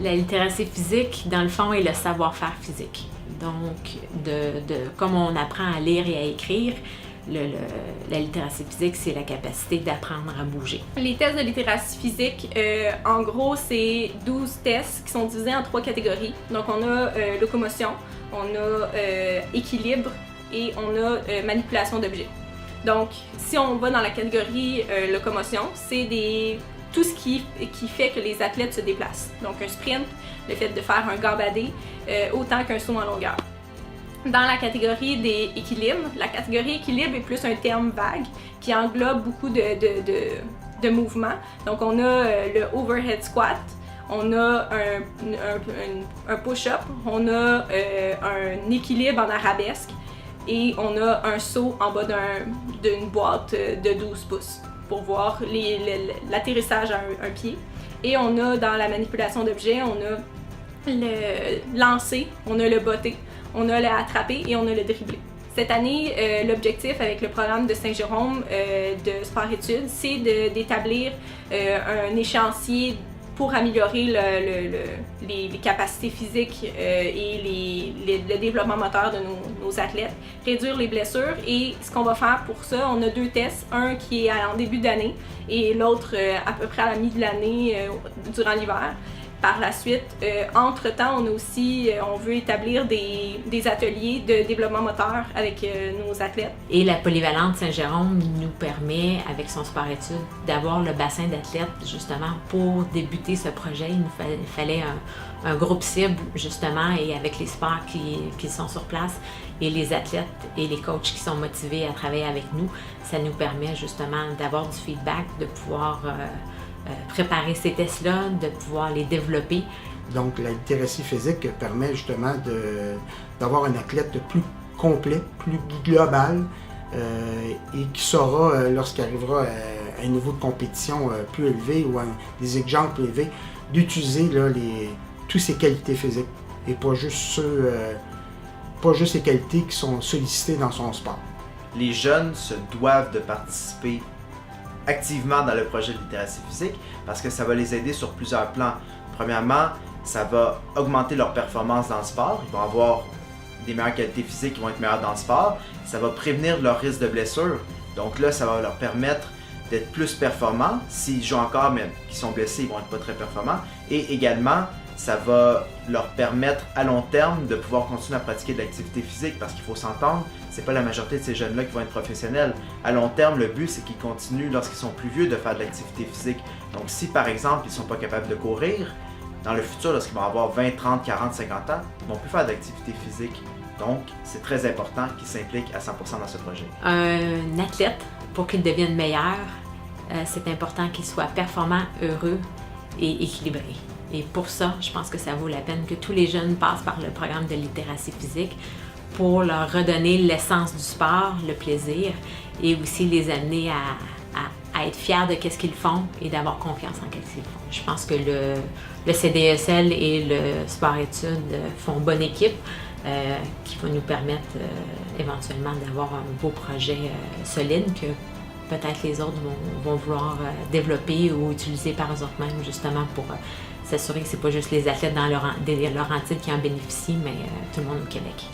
La littératie physique, dans le fond, est le savoir-faire physique. Donc, comme on apprend à lire et à écrire, la littératie physique, c'est la capacité d'apprendre à bouger. Les tests de littératie physique, en gros, c'est 12 tests qui sont divisés en 3 catégories. Donc, on a locomotion, on a équilibre et on a manipulation d'objets. Donc, si on va dans la catégorie locomotion, c'est tout ce qui fait que les athlètes se déplacent. Donc, un sprint, le fait de faire un gambadé, autant qu'un saut en longueur. Dans la catégorie des équilibres, la catégorie équilibre est plus un terme vague qui englobe beaucoup de mouvements. Donc, on a le overhead squat, on a un push-up, on a un équilibre en arabesque et on a un saut en bas d'une boîte de 12 pouces pour voir l'atterrissage à un pied. Et on a dans la manipulation d'objets, on a le lancer, on a le botter, on a le attraper et on a le dribbler. Cette année, l'objectif avec le programme de Saint-Jérôme de sport-études, c'est d'établir un échéancier pour améliorer les capacités physiques et le développement moteur de nos athlètes, réduire les blessures. Et ce qu'on va faire pour ça, on a 2 tests, un qui est en début d'année et l'autre à peu près à la mi de l'année durant l'hiver. Par la suite, entre-temps, on veut établir des ateliers de développement moteur avec nos athlètes. Et la polyvalente Saint-Jérôme nous permet, avec son sport-études, d'avoir le bassin d'athlètes, justement, pour débuter ce projet. Il nous fallait un groupe cible, justement, et avec les sports qui sont sur place, et les athlètes et les coachs qui sont motivés à travailler avec nous, ça nous permet, justement, d'avoir du feedback, de pouvoir préparer ces tests-là, de pouvoir les développer. Donc, la littératie physique permet justement d'avoir un athlète plus complet, plus global et qui saura, lorsqu'il arrivera à un niveau de compétition plus élevé ou à des exigences plus élevées, d'utiliser toutes ses qualités physiques et pas juste les qualités qui sont sollicitées dans son sport. Les jeunes se doivent de participer activement dans le projet de littératie physique parce que ça va les aider sur plusieurs plans. Premièrement, ça va augmenter leur performance dans le sport. Ils vont avoir des meilleures qualités physiques, ils vont être meilleurs dans le sport. Ça va prévenir leur risque de blessure. Donc là, ça va leur permettre d'être plus performants. S'ils jouent encore, mais qu'ils sont blessés, ils vont être pas très performants. Et également, ça va leur permettre à long terme de pouvoir continuer à pratiquer de l'activité physique parce qu'il faut s'entendre, c'est pas la majorité de ces jeunes-là qui vont être professionnels. À long terme, le but, c'est qu'ils continuent, lorsqu'ils sont plus vieux, de faire de l'activité physique. Donc si par exemple, ils sont pas capables de courir, dans le futur, lorsqu'ils vont avoir 20, 30, 40, 50 ans, ils vont plus faire d'activité physique. Donc, c'est très important qu'ils s'impliquent à 100% dans ce projet. Un athlète, pour qu'il devienne meilleur, c'est important qu'il soit performant, heureux et équilibré. Et pour ça, je pense que ça vaut la peine que tous les jeunes passent par le programme de littératie physique pour leur redonner l'essence du sport, le plaisir, et aussi les amener à être fiers de ce qu'ils font et d'avoir confiance en ce qu'ils font. Je pense que le CDSL et le sport-études font bonne équipe qui va nous permettre éventuellement d'avoir un beau projet solide que peut-être les autres vont vouloir développer ou utiliser par eux-mêmes justement pour s'assurer que ce n'est pas juste les athlètes dans Laurentides qui en bénéficient, mais tout le monde au Québec.